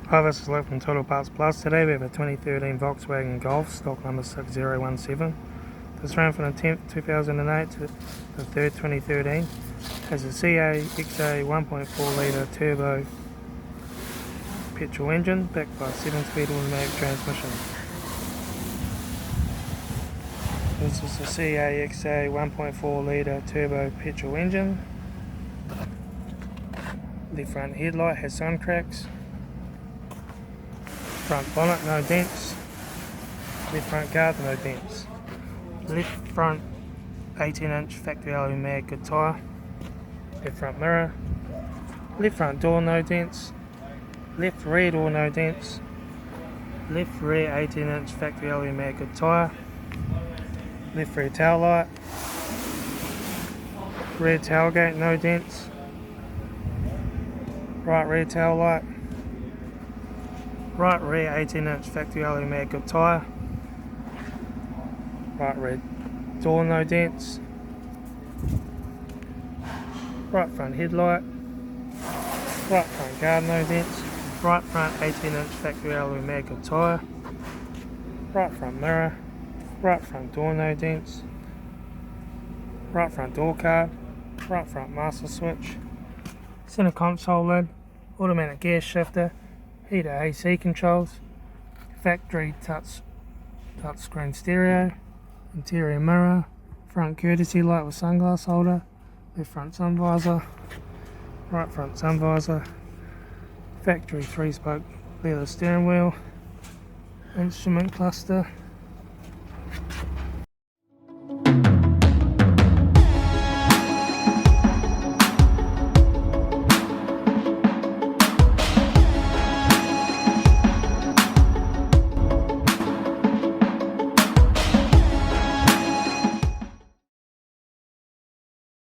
Hi, this is Luke from Total Parts Plus. Today we have a 2013 Volkswagen Golf, stock number 6017. This ran from the 10th 2008 to the 3rd 2013. Has a CAXA 1.4 litre turbo petrol engine backed by a 7-speed automatic transmission. This is a CAXA 1.4 litre turbo petrol engine. The front headlight has sun cracks. Front bonnet no dents. Left front guard no dents. Left front 18-inch factory alloy mag good tyre. Left front mirror. Left front door no dents. Left rear door no dents. Left rear 18-inch factory alloy mag good tyre. Left rear tail light. Rear tailgate no dents. Right rear tail light. Right rear 18-inch factory alloy mag good tyre. Right rear door no dents. Right front headlight. Right front guard no dents. Right front 18-inch factory alloy mag good tyre. Right front mirror. Right front door no dents. Right front door card. Right front master switch. Centre console lid. Automatic gear shifter. Heater AC controls, factory touchscreen stereo, interior mirror, front courtesy light with sunglass holder, left front sun visor, right front sun visor, factory 3-spoke leather steering wheel, instrument cluster,